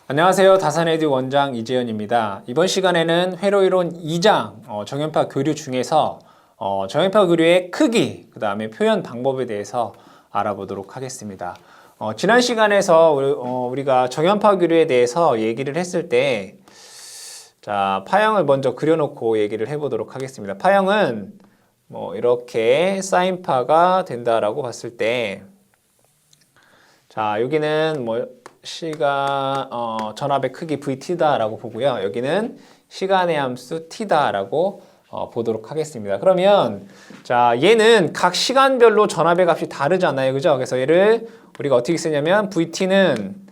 안녕하세요. 다산에듀 원장 이재현입니다. 이번 시간에는 회로이론 2장 정연파 교류 중에서 정연파 교류의 크기, 그 다음에 표현 방법에 대해서 알아보도록 하겠습니다. 지난 시간에서 우리가 정연파 교류에 대해서 얘기를 했을 때 자, 파형을 먼저 그려놓고 얘기를 해보도록 하겠습니다. 파형은 이렇게 사인파가 된다라고 봤을 때 자, 여기는 시간, 전압의 크기 VT다라고 보고요. 여기는 시간의 함수 T다라고 보도록 하겠습니다. 그러면, 자, 얘는 각 시간별로 전압의 값이 다르잖아요. 그죠? 그래서 얘를 우리가 어떻게 쓰냐면, VT는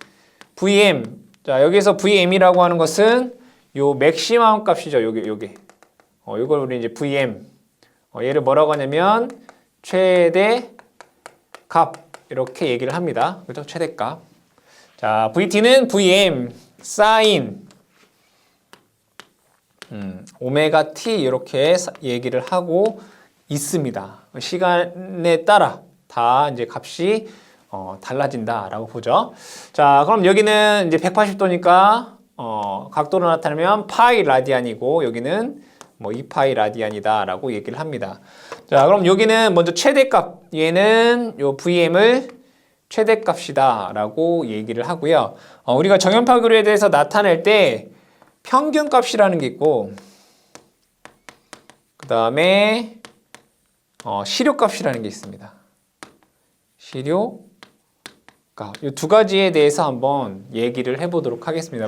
VM. 자, 여기서 VM이라고 하는 것은 요 맥시멈 값이죠. 요게. 요걸 우리 이제 VM. 얘를 뭐라고 하냐면, 최대 값. 이렇게 얘기를 합니다. 그죠? 최대값. 자, VT는 VM, 사인, 오메가 T 이렇게 얘기를 하고 있습니다. 시간에 따라 다 이제 값이 달라진다라고 보죠. 자, 그럼 여기는 이제 180도니까 각도로 나타내면 파이 라디안이고 여기는 2파이 라디안이다라고 얘기를 합니다. 자, 그럼 여기는 먼저 최대값, 얘는 요 VM을 최대값이다 라고 얘기를 하고요. 우리가 정연파 교류에 대해서 나타낼 때 평균값이라는 게 있고 그 다음에 시료값이라는 게 있습니다. 시료값. 이 두 가지에 대해서 한번 얘기를 해보도록 하겠습니다.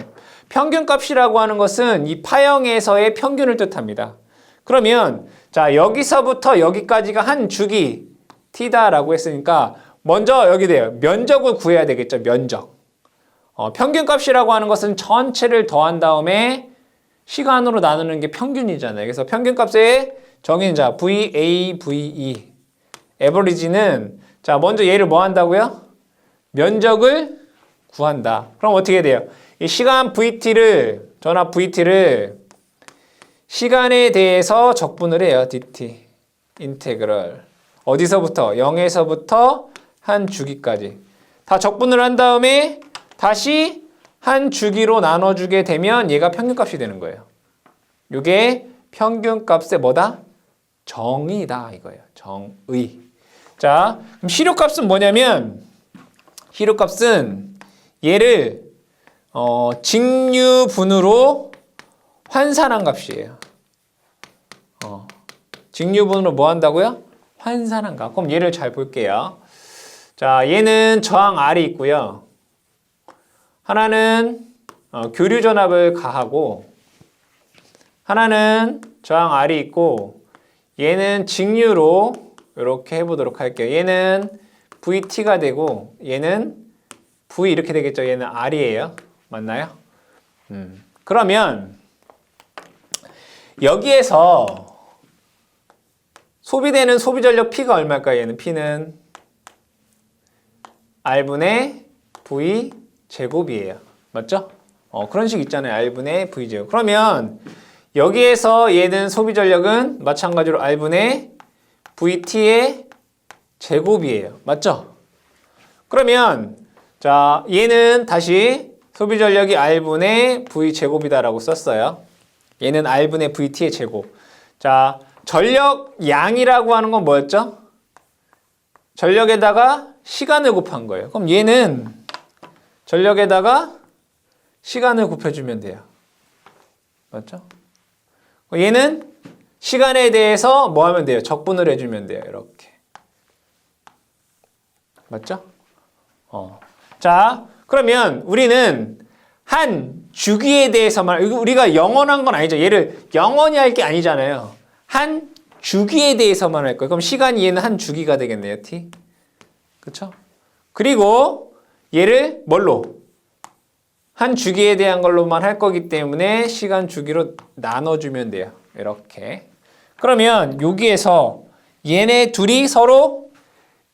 평균값이라고 하는 것은 이 파형에서의 평균을 뜻합니다. 그러면 자, 여기서부터 여기까지가 한 주기 T다라고 했으니까 먼저 여기 돼요. 면적을 구해야 되겠죠. 면적. 평균값이라고 하는 것은 전체를 더한 다음에 시간으로 나누는 게 평균이잖아요. 그래서 평균값의 정의는 자, VA, VE. 에버리지는 자, 먼저 얘를 뭐 한다고요? 면적을 구한다. 그럼 어떻게 돼요? 이 시간 VT를, 전압 VT를 시간에 대해서 적분을 해요. dt. 인테그럴. 어디서부터? 0에서부터 한 주기까지. 다 적분을 한 다음에 다시 한 주기로 나눠주게 되면 얘가 평균값이 되는 거예요. 이게 평균값의 뭐다? 정의다 이거예요. 정의. 자, 그럼 시료값은 뭐냐면 시료값은 얘를 직류분으로 환산한 값이에요. 직류분으로 뭐 한다고요? 환산한 값. 그럼 얘를 잘 볼게요. 자, 얘는 저항 R이 있고요. 하나는 교류 전압을 가하고 하나는 저항 R이 있고 얘는 직류로 이렇게 해보도록 할게요. 얘는 VT가 되고 얘는 V 이렇게 되겠죠. 얘는 R이에요. 맞나요? 그러면 여기에서 소비되는 소비전력 P가 얼마일까요? 얘는 P는 R분의 V 제곱이에요. 맞죠? 그런 식 있잖아요. R분의 V 제곱. 그러면 여기에서 얘는 소비전력은 마찬가지로 R분의 VT의 제곱이에요. 맞죠? 그러면 자, 얘는 다시 소비전력이 R분의 V 제곱이다라고 썼어요. 얘는 R분의 VT의 제곱. 자, 전력 양이라고 하는 건 뭐였죠? 전력에다가 시간을 곱한 거예요. 그럼 얘는 전력에다가 시간을 곱해주면 돼요. 맞죠? 얘는 시간에 대해서 뭐 하면 돼요? 적분을 해주면 돼요. 이렇게. 맞죠? 자, 그러면 우리는 한 주기에 대해서만, 우리가 영원한 건 아니죠. 얘를 영원히 할 게 아니잖아요. 한 주기에 대해서만 할 거예요. 그럼 시간이 얘는 한 주기가 되겠네요. T. 그쵸? 그리고 얘를 뭘로? 한 주기에 대한 걸로만 할 거기 때문에 시간 주기로 나눠주면 돼요. 이렇게. 그러면 여기에서 얘네 둘이 서로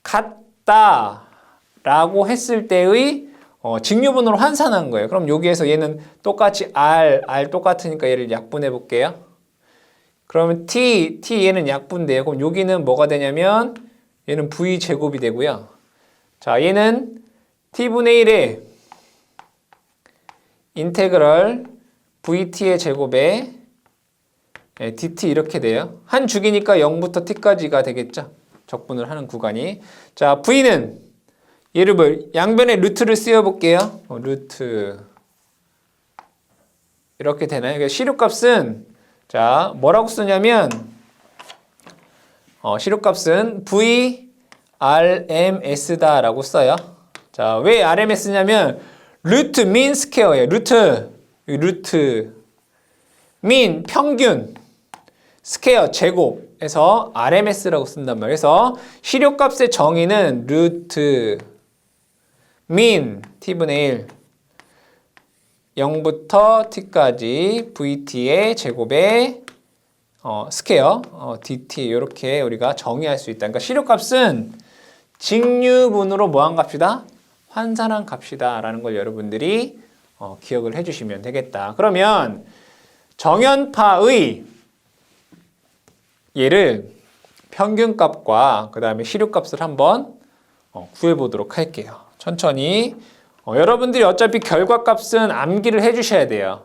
같다라고 했을 때의 직류분으로 환산한 거예요. 그럼 여기에서 얘는 똑같이 R 똑같으니까 얘를 약분해 볼게요. 그러면 T 얘는 약분돼요. 그럼 여기는 뭐가 되냐면 얘는 V 제곱이 되고요. 자, 얘는 T분의 1에 인테그럴 vt의 제곱에 dt 이렇게 돼요. 한 주기니까 0부터 t까지가 되겠죠. 적분을 하는 구간이. 자, v는 얘를 뭐 양변에 루트를 씌워볼게요. 루트 이렇게 되나요? 그러니까 시료값은 자 뭐라고 쓰냐면 시료값은 vrms다라고 써요. 자, 왜 rms냐면 루트 민 스퀘어예요. 루트 민 평균 스퀘어 제곱에서 RMS라고 쓴단 말이에요. 그래서 시료값의 정의는 루트 민 t분의 1 0부터 t까지 vt의 제곱의 스퀘어 dt 이렇게 우리가 정의할 수 있다. 그러니까 시료값은 직류분으로 뭐한 값이다? 환산한 값이다 라는 걸 여러분들이 기억을 해주시면 되겠다. 그러면 정연파의 얘를 평균값과 그 다음에 시료값을 한번 구해보도록 할게요. 천천히. 여러분들이 어차피 결과값은 암기를 해주셔야 돼요.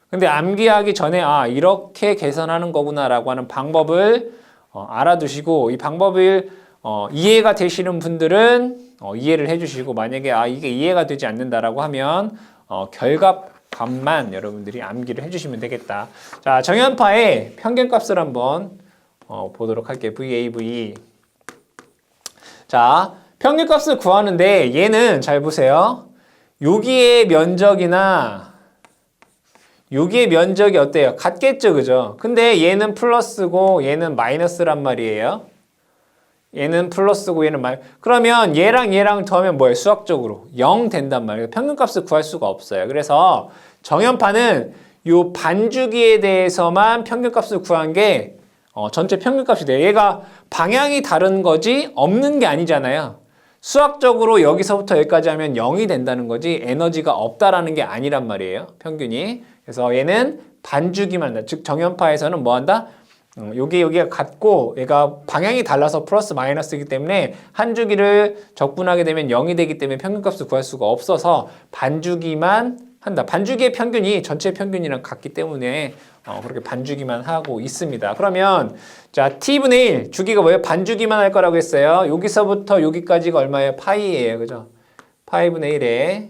근데 암기하기 전에 이렇게 계산하는 거구나 라고 하는 방법을 알아두시고 이 방법을 이해가 되시는 분들은 이해를 해주시고 만약에 이게 이해가 되지 않는다라고 하면 결과값만 여러분들이 암기를 해주시면 되겠다. 자, 정연파의 평균값을 한번 보도록 할게요. VAV. 자, 평균값을 구하는데 얘는 잘 보세요. 여기의 면적이나 여기의 면적이 어때요? 같겠죠, 그죠? 근데 얘는 플러스고 얘는 마이너스란 말이에요. 얘는 플러스고 얘는 그러면 얘랑 더하면 뭐예요? 수학적으로 0 된단 말이에요. 평균값을 구할 수가 없어요. 그래서 정연파는 요 반주기에 대해서만 평균값을 구한 게 전체 평균값이 돼요. 얘가 방향이 다른 거지 없는 게 아니잖아요. 수학적으로 여기서부터 여기까지 하면 0이 된다는 거지 에너지가 없다라는 게 아니란 말이에요. 평균이. 그래서 얘는 반주기만 한다. 즉 정연파에서는 뭐 한다? 여기가 같고 얘가 방향이 달라서 플러스 마이너스이기 때문에 한 주기를 적분하게 되면 0이 되기 때문에 평균값을 구할 수가 없어서 반주기만 한다. 반주기의 평균이 전체 평균이랑 같기 때문에 그렇게 반주기만 하고 있습니다. 그러면 자 t분의 1 주기가 뭐예요? 반주기만 할 거라고 했어요. 여기서부터 여기까지가 얼마예요? 파이예요. 그죠? 파이분의 1에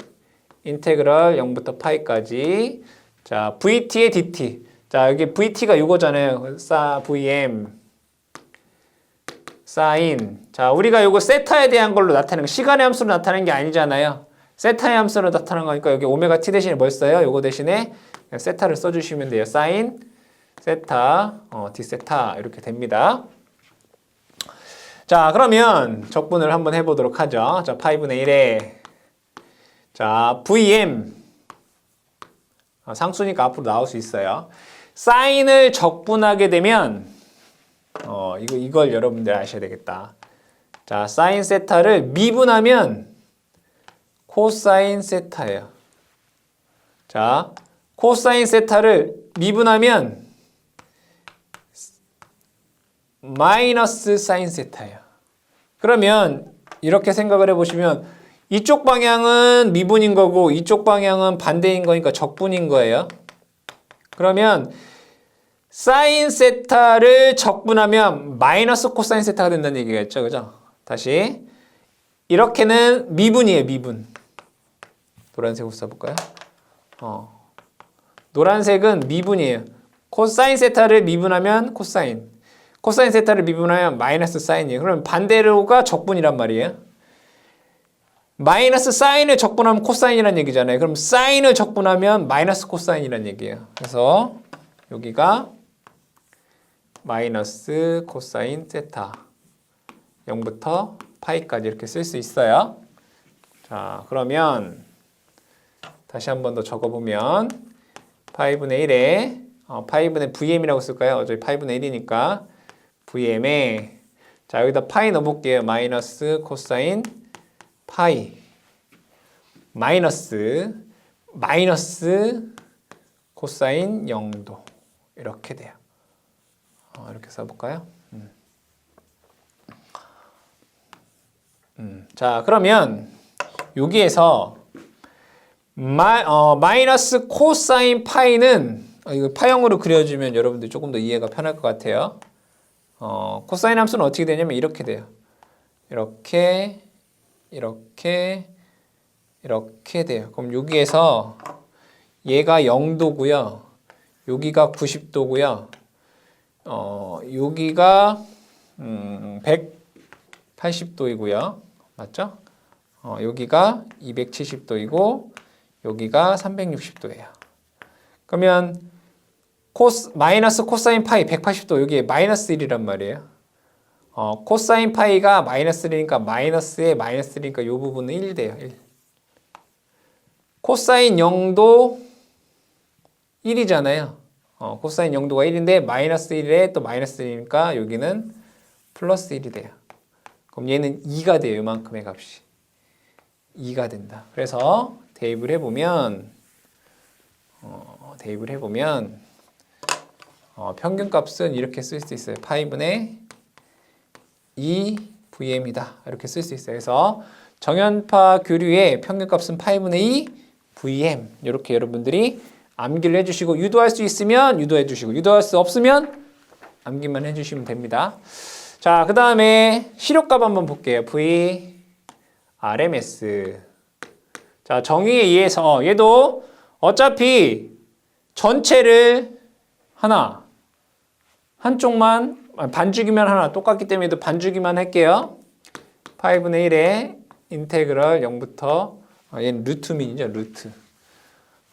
인테그럴 0부터 파이까지 자 vt의 dt 자 여기 vt가 이거잖아요. vm 사인 자 우리가 요거 세타에 대한 걸로 나타내는 거 시간의 함수로 나타내는 게 아니잖아요. 세타의 함수로 나타나는 거니까 여기 오메가 t 대신에 뭘 써요? 요거 대신에 세타를 써주시면 돼요. 사인 세타 d 세타 이렇게 됩니다. 자 그러면 적분을 한번 해보도록 하죠. 자 파이분의 1에 자 vm 상수니까 앞으로 나올 수 있어요. 사인을 적분하게 되면 이걸 여러분들 아셔야 되겠다. 자 사인 세타를 미분하면 코사인 세타예요. 자 코사인 세타를 미분하면 마이너스 사인 세타예요. 그러면 이렇게 생각을 해보시면 이쪽 방향은 미분인 거고 이쪽 방향은 반대인 거니까 적분인 거예요. 그러면 사인 세타를 적분하면 마이너스 코사인 세타가 된다는 얘기겠죠. 그죠? 다시 이렇게는 미분이에요. 미분. 노란색으로 써볼까요? 노란색은 미분이에요. 코사인 세타를 미분하면 코사인. 코사인 세타를 미분하면 마이너스 사인이에요. 그럼 반대로가 적분이란 말이에요. 마이너스 사인을 적분하면 코사인이란 얘기잖아요. 그럼 사인을 적분하면 마이너스 코사인이란 얘기예요. 그래서 여기가 마이너스 코사인 세타 0부터 파이까지 이렇게 쓸 수 있어요. 자 그러면 다시 한 번 더 적어보면 파이분의 1에 파이분의 VM이라고 쓸까요? 어차피 파이분의 1이니까 VM에 자 여기다 파이 넣어볼게요. 마이너스 코사인 파이 마이너스 코사인 0도 이렇게 돼요. 이렇게 써볼까요? 자 그러면 여기에서 마이너스 코사인 파이는 이거 파형으로 그려주면 여러분들 조금 더 이해가 편할 것 같아요. 코사인 함수는 어떻게 되냐면 이렇게 돼요. 이렇게 돼요. 그럼 여기에서 얘가 0도고요. 여기가 90도고요. 여기가 180도이고요. 맞죠? 여기가 270도이고 여기가 360도예요. 그러면 마이너스 코사인 파이 180도 여기에 마이너스 1이란 말이에요. 코사인 파이가 마이너스 1이니까 마이너스에 마이너스 1이니까 이 부분은 1 돼요. 1. 코사인 0도 1이잖아요. 코사인 0도가 1인데 마이너스 1에 또 마이너스 1이니까 여기는 플러스 1이 돼요. 그럼 얘는 2가 돼요. 이만큼의 값이. 2가 된다. 그래서 대입을 해보면 평균값은 이렇게 쓸 수 있어요. 파이분의 2VM이다. 이렇게 쓸 수 있어요. 그래서 정연파 교류의 평균값은 파이분의 2VM. 이렇게 여러분들이 암기를 해주시고 유도할 수 있으면 유도해 주시고 유도할 수 없으면 암기만 해주시면 됩니다. 자, 그 다음에 시력값 한번 볼게요. VRMS. 자, 정의에 의해서 얘도 어차피 전체를 한쪽만 반주기만 하나 똑같기 때문에 반주기만 할게요. 파이분의 1에 인테그럴 0부터 얘는 루트민이죠.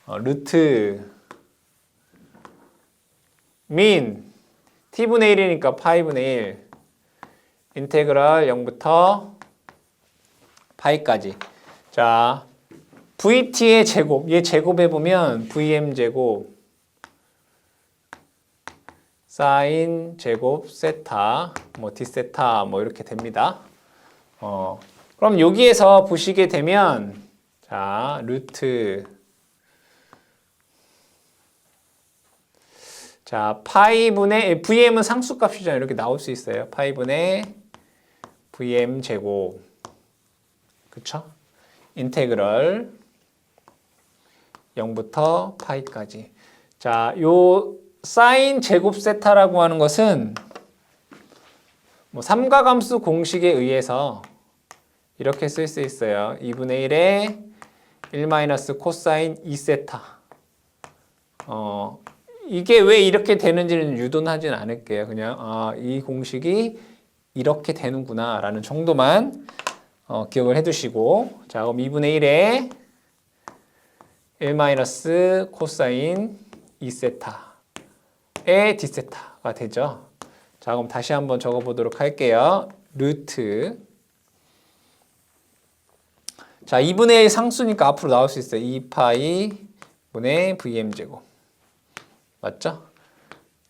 루트 민 t분의 1이니까 파이분의 1 인테그럴 0부터 파이까지. 자, vt의 제곱, 얘 제곱해보면 vm 제곱 사인 제곱 세타 d세타 이렇게 됩니다. 그럼 여기에서 보시게 되면 자, 루트 자, 파이분의 vm은 상수값이잖아요. 이렇게 나올 수 있어요. 파이분의 vm 제곱 그쵸? 인테그럴 0부터 파이까지. 자, 요 사인 제곱 세타라고 하는 것은 삼각함수 공식에 의해서 이렇게 쓸 수 있어요. 2분의 1에 1 마이너스 코사인 2세타. 이게 왜 이렇게 되는지는 유도는 하진 않을게요. 그냥 이 공식이 이렇게 되는구나 라는 정도만 기억을 해두시고, 자, 그럼 2분의 1에 1 마이너스 코사인 2세타의 d세타가 되죠. 자, 그럼 다시 한번 적어보도록 할게요. 루트 자, 2분의 1 상수니까 앞으로 나올 수 있어요. 2파이 분의 vm제곱 맞죠?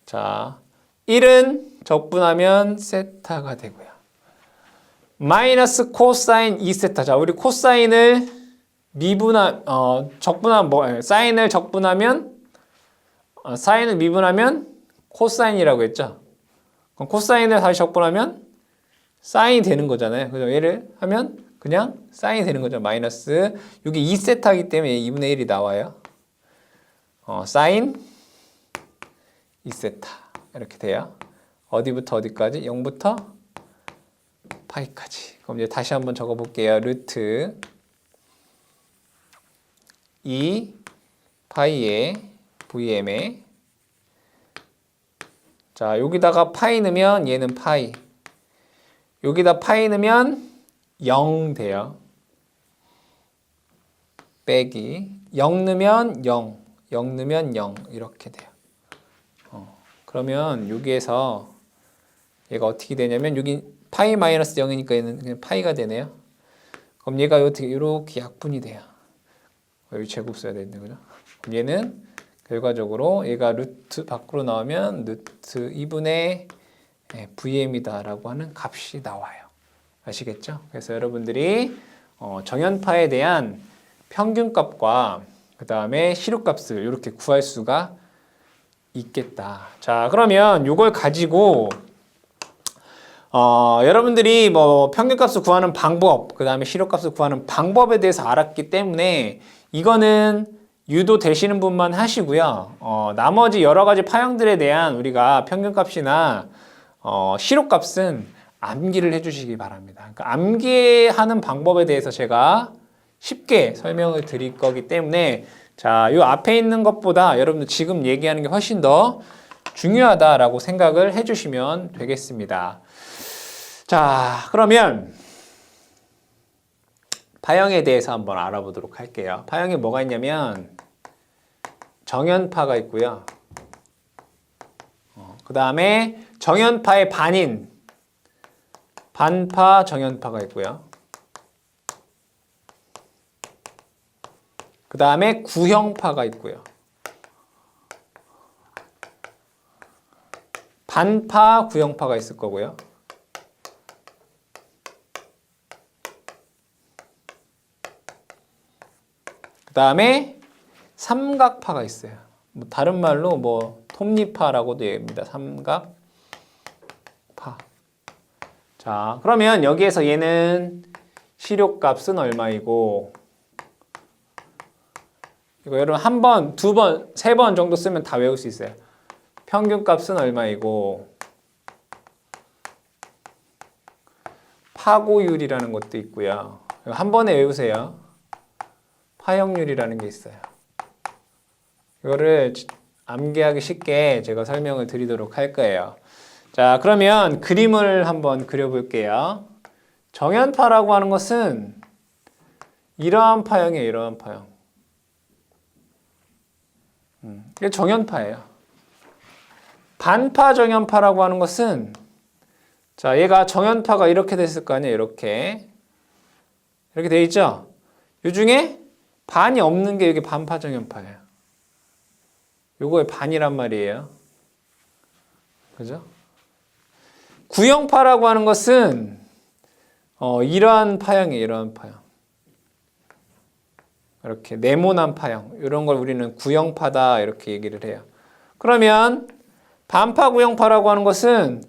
자, 1은 적분하면 세타가 되고요. 마이너스 코사인 2세타. 자, 우리 코사인을 적분하면 사인을 적분하면 사인을 미분하면 코사인이라고 했죠. 그럼 코사인을 다시 적분하면 사인이 되는 거잖아요. 그죠? 얘를 하면 그냥 사인이 되는 거죠. 마이너스 여기 2세타이기 때문에 2분의 1이 나와요. 사인 2세타 이렇게 돼요. 어디부터 어디까지? 0부터 파이까지. 그럼 이제 다시 한번 적어볼게요. 루트 2 파이에 vm에 자, 여기다가 파이 넣으면 얘는 파이, 여기다 파이 넣으면 0 돼요. 빼기 0 넣으면 0, 0 넣으면 0 이렇게 돼요. 그러면 여기에서 얘가 어떻게 되냐면 여기 파이 마이너스 0이니까 얘는 그냥 파이가 되네요. 그럼 얘가 이렇게 약분이 돼요. 여기 제곱 써야 되는데 그죠? 그럼 얘는 결과적으로 얘가 루트 밖으로 나오면 루트 2분의 vm이다 라고 하는 값이 나와요. 아시겠죠? 그래서 여러분들이 정연파에 대한 평균값과 그 다음에 시료값을 이렇게 구할 수가 있겠다. 자, 그러면 이걸 가지고 여러분들이 평균값을 구하는 방법, 그 다음에 시료값을 구하는 방법에 대해서 알았기 때문에 이거는 유도되시는 분만 하시고요. 나머지 여러 가지 파형들에 대한 우리가 평균값이나 시료값은 암기를 해주시기 바랍니다. 그러니까 암기하는 방법에 대해서 제가 쉽게 설명을 드릴 거기 때문에 자, 이 앞에 있는 것보다 여러분들 지금 얘기하는 게 훨씬 더 중요하다라고 생각을 해주시면 되겠습니다. 자, 그러면 파형에 대해서 한번 알아보도록 할게요. 파형에 뭐가 있냐면 정연파가 있고요. 그 다음에 정연파의 반인 반파 정연파가 있고요. 그 다음에 구형파가 있고요. 반파 구형파가 있을 거고요. 그 다음에 삼각파가 있어요. 뭐 다른 말로 뭐 톱니파라고도 얘기합니다. 삼각파. 자, 그러면 여기에서 얘는 시료값은 얼마이고 이거 여러분 한 번, 두 번, 세 번 정도 쓰면 다 외울 수 있어요. 평균값은 얼마이고 파고율이라는 것도 있고요. 한 번에 외우세요. 파형률이라는 게 있어요. 이거를 암기하기 쉽게 제가 설명을 드리도록 할 거예요. 자, 그러면 그림을 한번 그려볼게요. 정연파라고 하는 것은 이러한 파형이에요. 이러한 파형. 이게 정연파예요. 반파 정연파라고 하는 것은 자, 얘가 정연파가 이렇게 됐을 거 아니에요. 이렇게 돼 있죠? 이 중에 반이 없는 게 여기 반파 정연파예요. 요거의 반이란 말이에요. 그죠? 구형파라고 하는 것은 이러한 파형이에요. 이러한 파형. 이렇게 네모난 파형. 이런 걸 우리는 구형파다 이렇게 얘기를 해요. 그러면 반파 구형파라고 하는 것은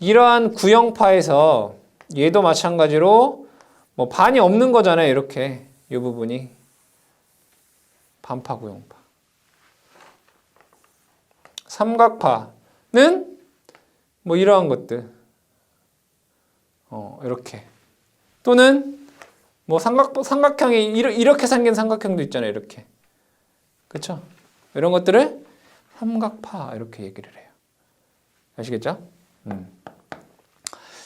이러한 구형파에서 얘도 마찬가지로 뭐 반이 없는 거잖아요. 이렇게 이 부분이 반파 구형파. 삼각파는 뭐 이러한 것들 이렇게 또는 뭐 삼각형이 이렇게 생긴 삼각형도 있잖아요. 이렇게 그렇죠? 이런 것들을 삼각파 이렇게 얘기를 해요. 아시겠죠?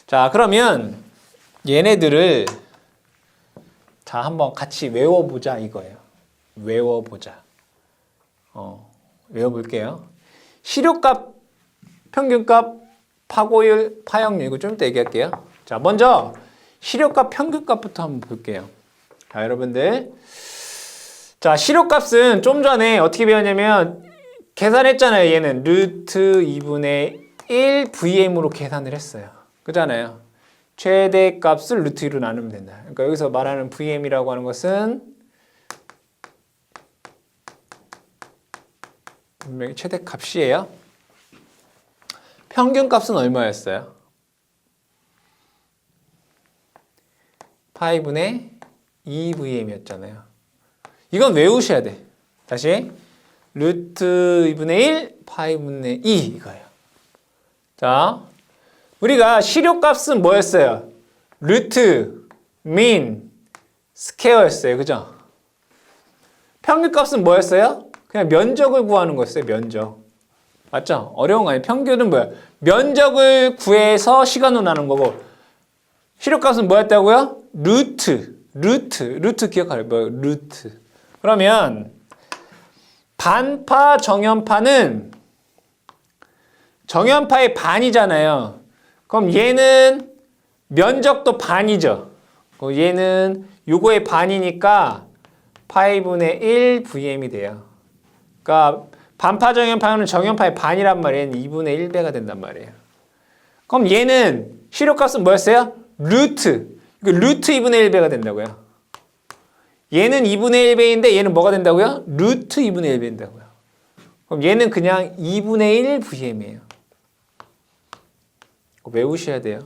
자, 그러면 얘네들을 자 한번 같이 외워보자 이거예요. 외워보자. 외워볼게요. 시료값, 평균값, 파고율, 파형률 이거 좀 이따 얘기할게요. 자, 먼저 시료값, 평균값부터 한번 볼게요. 자, 여러분들. 자, 시료값은 좀 전에 어떻게 배웠냐면 계산했잖아요. 얘는 루트 2분의 1 VM으로 계산을 했어요. 그잖아요. 최대값을 루트 2로 나누면 된다. 그러니까 여기서 말하는 VM이라고 하는 것은 분명히 최대값이에요. 평균값은 얼마였어요? 파이분의 2VM이었잖아요. 이건 외우셔야 돼. 다시 루트 2분의 1 파이분의 2 이거예요. 자, 우리가 시료값은 뭐였어요? 루트, 민, 스퀘어였어요. 그죠? 평균값은 뭐였어요? 그냥 면적을 구하는 거였어요. 면적. 맞죠? 어려운 거 아니에요. 평균은 뭐야? 면적을 구해서 시간으로 나눈 거고 시료값은 뭐였다고요? 루트 기억하래요. 뭐 루트. 그러면 반파 정연파는 정연파의 반이잖아요. 그럼 얘는 면적도 반이죠. 얘는 요거의 반이니까 파이분의 1 VM이 돼요. 그러니까 반파 정연파는 정연파의 반이란 말이에요. 2분의 1배가 된단 말이에요. 그럼 얘는 시료값은 뭐였어요? 루트. 루트 2분의 1배가 된다고요. 얘는 2분의 1배인데 얘는 뭐가 된다고요? 루트 2분의 1배 된다고요. 그럼 얘는 그냥 2분의 1 VM이에요. 외우셔야 돼요.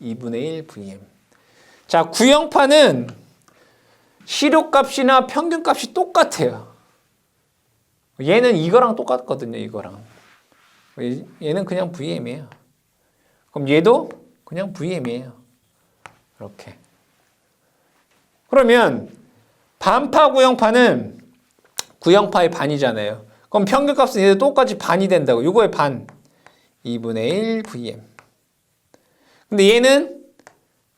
2분의 1 VM. 자, 구형파는 시료값이나 평균값이 똑같아요. 얘는 이거랑 똑같거든요. 이거랑. 얘는 그냥 VM이에요. 그럼 얘도 그냥 VM이에요. 이렇게. 그러면 반파 구형파는 구형파의 반이잖아요. 그럼 평균값은 얘도 똑같이 반이 된다고. 이거의 반. 2분의 1 VM. 근데 얘는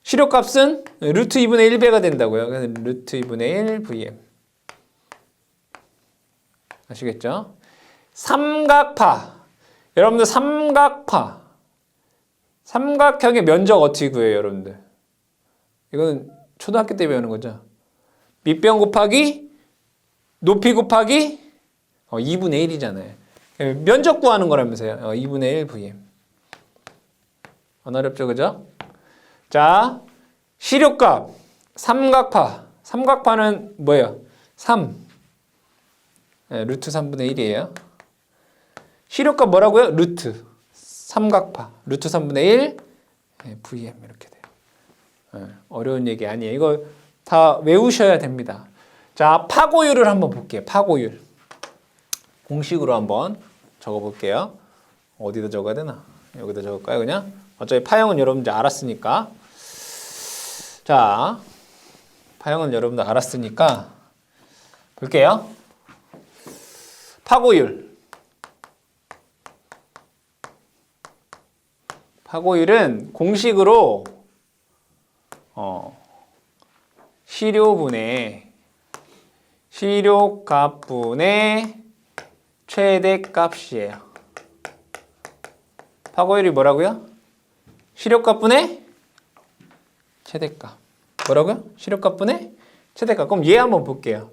시료값은 루트 2분의 1배가 된다고요. 그래서 루트 2분의 1 VM. 아시겠죠? 삼각파. 여러분들 삼각파. 삼각형의 면적 어떻게 구해요, 여러분들? 이거는 초등학교 때 배우는 거죠. 밑변 곱하기 높이 곱하기 2분의 1이잖아요. 면적 구하는 거라면서요. 2분의 1 VM. 안 어렵죠, 그죠? 자, 시료값 삼각파. 삼각파는 뭐예요? 3. 루트 3분의 1이에요. 시료값 뭐라고요? 루트. 삼각파. 루트 3분의 1 VM 이렇게 돼요. 어려운 얘기 아니에요. 이거 다 외우셔야 됩니다. 자, 파고율을 한번 볼게요. 파고율. 공식으로 한번 적어볼게요. 어디다 적어야 되나? 여기다 적을까요, 그냥? 어차피 파형은 여러분들 알았으니까. 자, 파형은 여러분들 알았으니까 볼게요. 파고율. 파고율은 공식으로 시료값분의 최대값이에요. 파고율이 뭐라고요? 시료값분의 최대값. 뭐라고요? 시료값분의 최대값. 그럼 얘 한번 볼게요.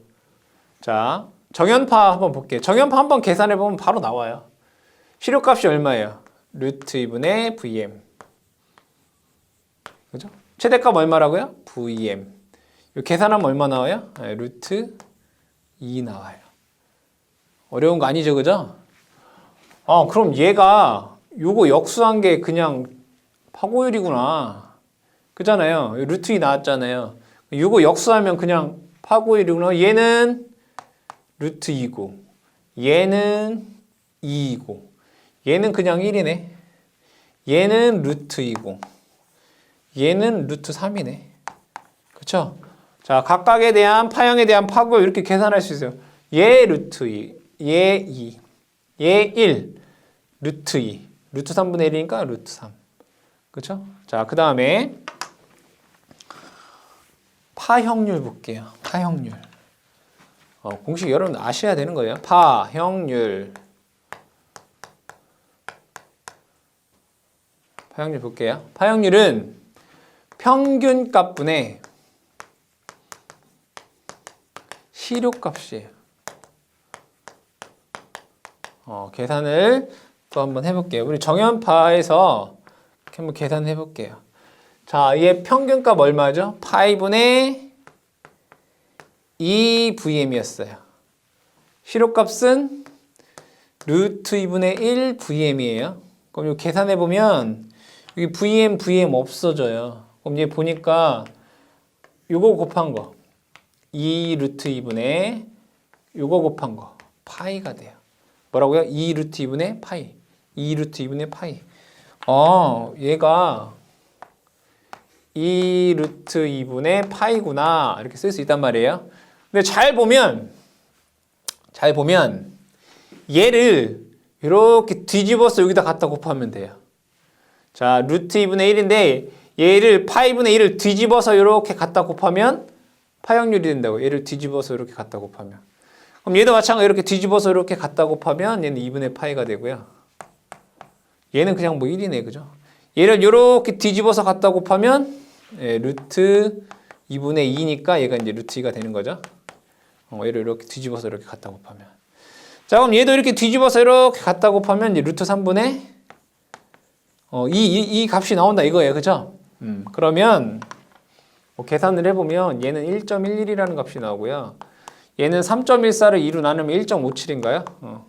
자, 정연파 한번 볼게요. 정연파 한번 계산해 보면 바로 나와요. 시료값이 얼마예요? 루트 2분의 VM. 그죠? 최대값 얼마라고요? VM. 이 계산하면 얼마 나와요? 루트 2 나와요. 어려운 거 아니죠, 그죠? 그럼 얘가 요거 역수한 게 그냥 파고율이구나. 그잖아요. 루트 2 나왔잖아요. 요거 역수하면 그냥 파고율이구나. 얘는 루트 2고, 얘는 2이고, 얘는 그냥 1이네. 얘는 루트 2고, 얘는 루트 3이네. 그쵸? 자, 각각에 대한 파형에 대한 파고율 이렇게 계산할 수 있어요. 얘 루트 2, 얘 2, 얘 1, 루트 2, 루트 3분의 1이니까 루트 3. 그쵸? 자, 그 다음에 파형률 볼게요. 파형률. 공식 여러분 아셔야 되는 거예요. 파형률. 파형률 볼게요. 파형률은 평균값분의 시료값이에요. 계산을 또 한번 해볼게요. 우리 정연파에서 이렇게 한번 계산해 볼게요. 자, 얘 평균값 얼마죠? 파이분의 2VM이었어요. 시료값은 루트 2분의 1 VM이에요. 그럼 이거 계산해 보면 여기 VM 없어져요. 그럼 얘 보니까 요거 곱한 거 2 루트 2분의 요거 곱한 거 파이가 돼요. 뭐라고요? 2 루트 2분의 파이. 2 루트 2분의 파이. 얘가 2 루트 2분의 파이구나. 이렇게 쓸 수 있단 말이에요. 근데 잘 보면 얘를 이렇게 뒤집어서 여기다 갖다 곱하면 돼요. 자, 루트 2분의 1인데 얘를 파이분의 1을 뒤집어서 이렇게 갖다 곱하면 파형률이 된다고. 얘를 뒤집어서 이렇게 갖다 곱하면. 그럼 얘도 마찬가지로 이렇게 뒤집어서 이렇게 갖다 곱하면 얘는 2분의 파이가 되고요. 얘는 그냥 뭐 1이네. 그죠? 얘를 이렇게 뒤집어서 갖다 곱하면 루트 2분의 2니까 얘가 이제 루트 2가 되는 거죠. 얘를 이렇게 뒤집어서 이렇게 갖다 곱하면. 자, 그럼 얘도 이렇게 뒤집어서 이렇게 갖다 곱하면 이제 루트 3분의 이 값이 나온다 이거예요. 그죠? 그러면 뭐 계산을 해보면 얘는 1.11이라는 값이 나오고요. 얘는 3.14를 2로 나누면 1.57인가요?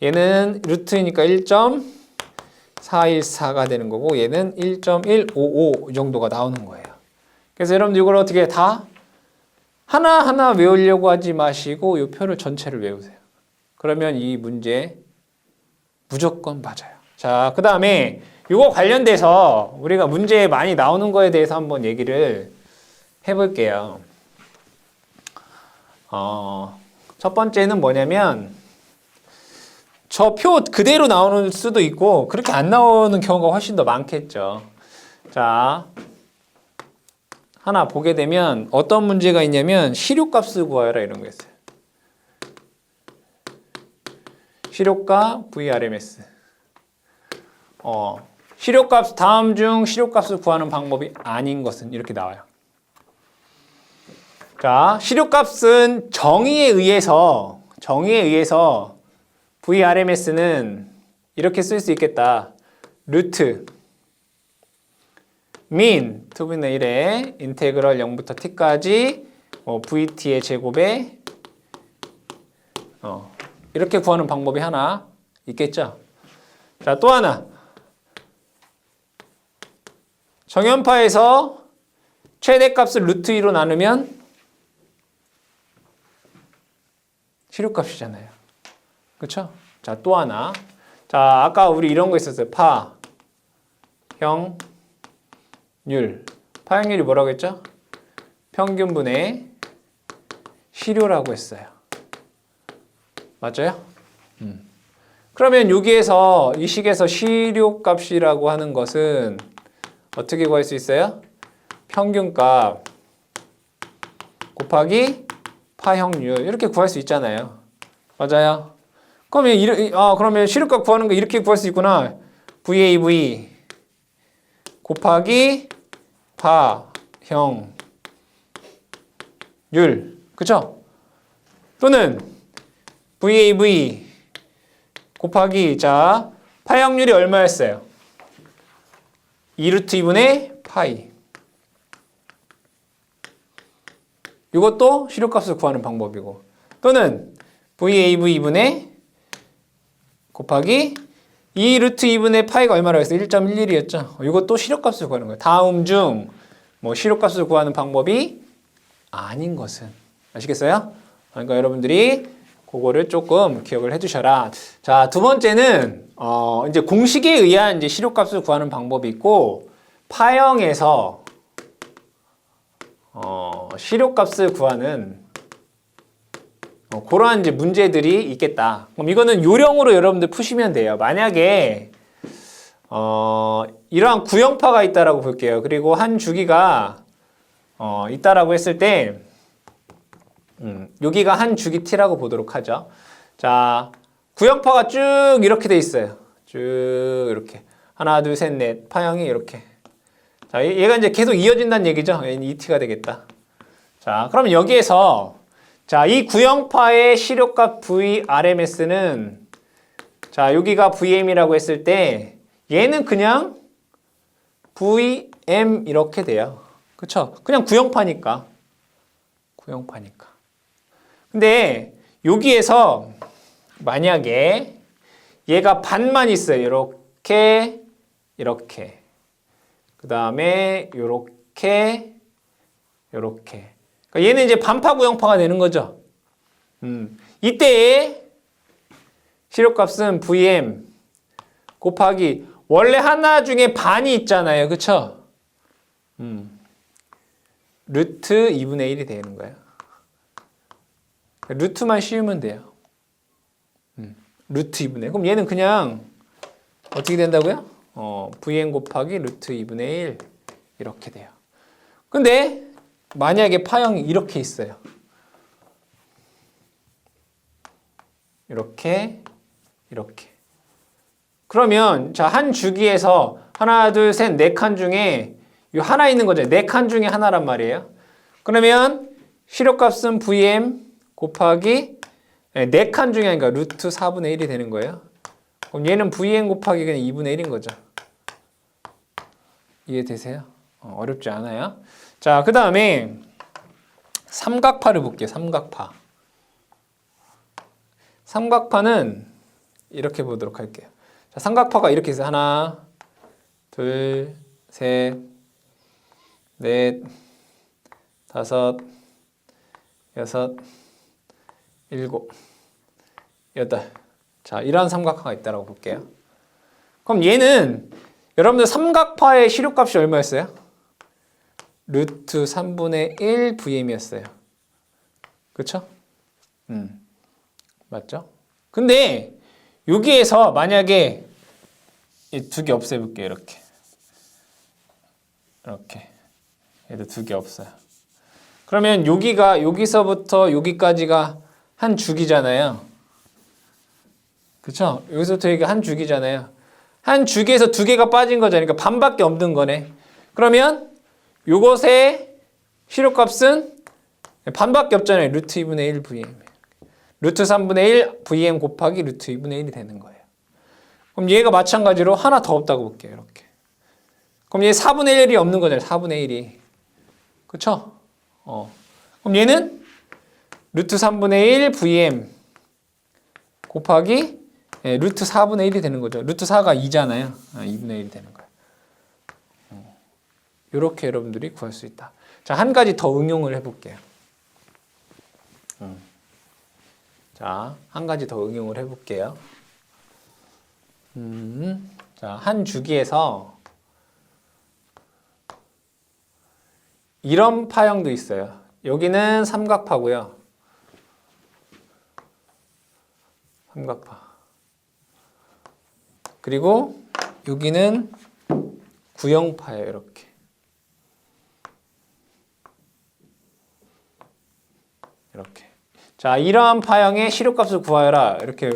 얘는 루트니까 1.414가 되는 거고 얘는 1.155 이 정도가 나오는 거예요. 그래서 여러분들 이걸 어떻게 다 하나하나 외우려고 하지 마시고 이 표를 전체를 외우세요. 그러면 이 문제 무조건 맞아요. 자, 그 다음에 이거 관련돼서 우리가 문제에 많이 나오는 거에 대해서 한번 얘기를 해볼게요. 첫 번째는 뭐냐면 저 표 그대로 나오는 수도 있고 그렇게 안 나오는 경우가 훨씬 더 많겠죠. 자, 하나 보게 되면 어떤 문제가 있냐면 시료값을 구하여라 이런 거 있어요. 시료가 VRMS. 시료값 다음 중 시료값을 구하는 방법이 아닌 것은 이렇게 나와요. 자, 시료값은 정의에 의해서 VRMS는 이렇게 쓸 수 있겠다. 루트 min 2분의 1에 인테그럴 0부터 t까지 VT의 제곱에 이렇게 구하는 방법이 하나 있겠죠. 자, 또 하나. 정연파에서 최대값을 루트 2로 나누면 시료값이잖아요. 그렇죠? 자, 또 하나. 자, 아까 우리 이런 거 있었어요. 파형률. 파형률이 뭐라고 했죠? 평균분의 시료라고 했어요. 맞아요? 그러면 여기에서 이 식에서 시료값이라고 하는 것은 어떻게 구할 수 있어요? 평균값 곱하기 파형률 이렇게 구할 수 있잖아요. 맞아요? 그러면 시료값 구하는 거 이렇게 구할 수 있구나. VAV 곱하기 파형률. 그쵸? 또는 VAV 곱하기 파형률이 얼마였어요? 2루트 2분의 파이. 이것도 시료값을 구하는 방법이고, 또는 VAV 2분의 곱하기 2루트 2분의 파이가 얼마라고 했어요? 1.11이었죠. 이것도 시료값을 구하는 거예요. 다음 중 시료값을 구하는 방법이 아닌 것은. 아시겠어요? 그러니까 여러분들이 그거를 조금 기억을 해두셔라. 자, 두 번째는 이제 공식에 의한 이제 시료값을 구하는 방법이 있고, 파형에서 시료값을 구하는 그러한 이제 문제들이 있겠다. 그럼 이거는 요령으로 여러분들 푸시면 돼요. 만약에 이러한 구형파가 있다라고 볼게요. 그리고 한 주기가 있다라고 했을 때 여기가 한 주기 t라고 보도록 하죠. 자, 구형파가 쭉 이렇게 돼 있어요. 쭉 이렇게 하나, 둘, 셋, 넷 파형이 이렇게. 자, 얘가 이제 계속 이어진다는 얘기죠. 얘는 t가 되겠다. 자, 그럼 여기에서 이 구형파의 시료값 VRMS는 여기가 VM이라고 했을 때 얘는 그냥 VM 이렇게 돼요. 그쵸? 그냥 구형파니까. 근데 여기에서 만약에 얘가 반만 있어요. 이렇게 그 다음에 요렇게 그러니까 얘는 이제 반파 구형파가 되는 거죠. 이때의 시료값은 VM 곱하기 원래 하나 중에 반이 있잖아요. 그쵸? 루트 2분의 1이 되는 거예요. 루트만 씌우면 돼요. 루트 2분의 1. 그럼 얘는 그냥 어떻게 된다고요? VM 곱하기 루트 2분의 1 이렇게 돼요. 근데 만약에 파형이 이렇게 있어요. 이렇게. 그러면 한 주기에서 하나, 둘, 셋, 네 칸 중에 이 하나 있는 거죠. 네 칸 중에 하나란 말이에요. 그러면 시료값은 VM 곱하기 네 칸 중에 하니까 루트 4분의 1이 되는 거예요. 그럼 얘는 VM 곱하기 그냥 2분의 1인 거죠. 이해되세요? 어렵지 않아요. 자, 그 다음에 삼각파를 볼게요. 삼각파는 이렇게 보도록 할게요. 자, 삼각파가 이렇게 있어요. 하나, 둘, 셋, 넷, 다섯, 6, 7, 8. 자, 이런 삼각화가 있다고 볼게요. 그럼 얘는 여러분들 삼각파의 시료값이 얼마였어요? 루트 3분의 1 VM이었어요. 그쵸? 맞죠? 근데 여기에서 만약에 이 두 개 없애볼게요. 이렇게 얘도 두 개 없어요. 그러면 여기서부터 여기까지가 한 주기잖아요. 그쵸? 여기서부터 여기가 한 주기잖아요. 한 주기에서 두 개가 빠진 거잖아요. 그러니까 반밖에 없는 거네. 그러면 요것의 시료값은 반밖에 없잖아요. 루트 2분의 1 VM. 루트 3분의 1 VM 곱하기 루트 2분의 1이 되는 거예요. 그럼 얘가 마찬가지로 하나 더 없다고 볼게요. 이렇게. 그럼 얘 4분의 1이 없는 거잖아요. 4분의 1이. 그쵸? 그럼 얘는 루트 3분의 1 VM 곱하기 루트 4분의 1이 되는 거죠. 루트 4가 2잖아요. 2분의 1이 되는 거예요. 이렇게 여러분들이 구할 수 있다. 자, 한 가지 더 응용을 해볼게요. 자, 한 가지 더 응용을 해볼게요. 자, 한 주기에서 이런 파형도 있어요. 여기는 삼각파고요. 삼각파. 그리고 여기는 구형파예요. 이렇게. 이렇게. 자, 이러한 파형의 시료값을 구하여라. 이렇게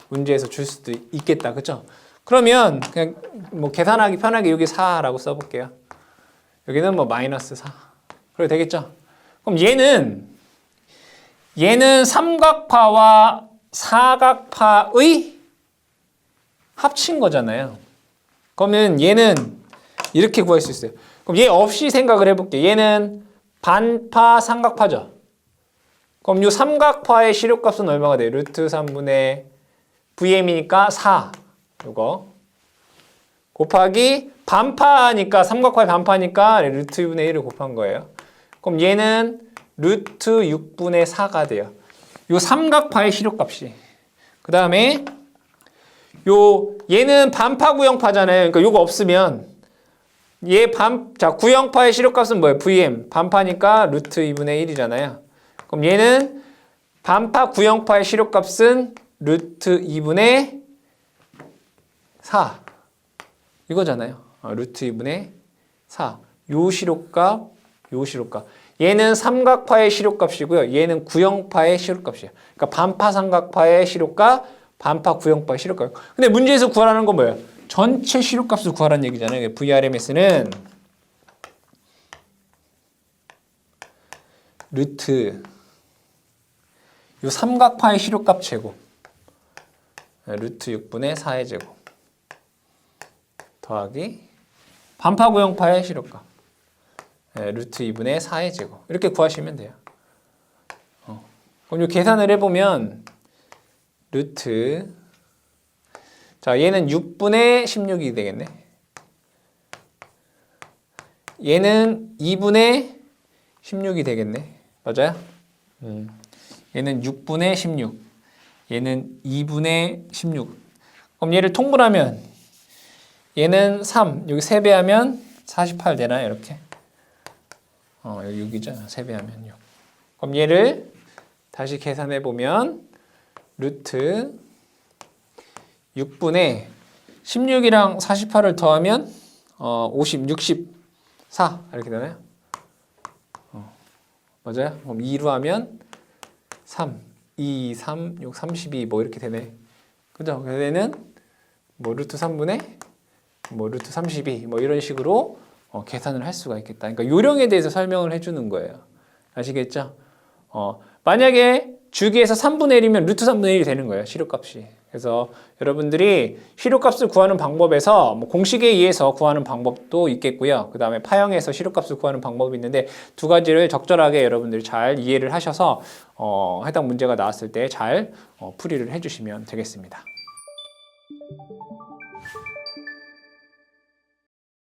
문제에서 줄 수도 있겠다. 그죠? 그러면 그냥 뭐 계산하기 편하게 여기 4라고 써볼게요. 여기는 뭐 마이너스 4. 그래도 되겠죠? 그럼 얘는 삼각파와 사각파의 합친 거잖아요. 그러면 얘는 이렇게 구할 수 있어요. 그럼 얘 없이 생각을 해볼게요. 얘는 반파 삼각파죠. 그럼 이 삼각파의 시료값은 얼마가 돼요? 루트 3분의 VM이니까 4. 이거 곱하기 반파니까 삼각파의 반파니까 루트 2분의 1을 곱한 거예요. 그럼 얘는 루트 6분의 4가 돼요. 이 삼각파의 시료값이. 그 다음에 얘는 반파 구형파잖아요. 그러니까 요거 없으면 자, 구형파의 시료값은 뭐예요? VM. 반파니까 루트 2분의 1이잖아요. 그럼 얘는 반파 구형파의 시료값은 루트 2분의 4 이거잖아요. 루트 2분의 4. 요 시료값, 요 시료값. 얘는 삼각파의 시료값이고요. 얘는 구형파의 시료값이에요. 그러니까 반파 삼각파의 시료값, 반파 구형파의 시료값. 근데 문제에서 구하라는 건 뭐예요? 전체 시료값을 구하라는 얘기잖아요. VRMS는 루트 요 삼각파의 시료값 제곱 루트 6분의 4의 제곱 더하기 반파 구형파의 시료값 루트 2분의 4의 제곱 이렇게 구하시면 돼요. 그럼 이 계산을 해보면 루트 자 얘는 6분의 16이 되겠네. 얘는 2분의 16이 되겠네. 맞아요? 얘는 6분의 16 얘는 2분의 16 그럼 얘를 통분하면 얘는 3 여기 3배하면 48 되나요? 이렇게 여기 6이죠. 3배하면 6 그럼 얘를 다시 계산해 보면 루트 6분의 16이랑 48을 더하면 64 이렇게 되나요? 맞아요? 그럼 2로 하면 3, 2, 3, 6, 32 뭐 이렇게 되네. 그죠? 그래서 얘는 뭐 루트 3분의 뭐 루트 32 뭐 이런 식으로 계산을 할 수가 있겠다. 그러니까 요령에 대해서 설명을 해주는 거예요. 아시겠죠? 만약에 주기에서 3분의 1이면 루트 3분의 1이 되는 거예요. 시료값이. 그래서 여러분들이 시료값을 구하는 방법에서 뭐 공식에 의해서 구하는 방법도 있겠고요. 그 다음에 파형에서 시료값을 구하는 방법이 있는데 두 가지를 적절하게 여러분들이 잘 이해를 하셔서 해당 문제가 나왔을 때 잘 풀이를 해주시면 되겠습니다.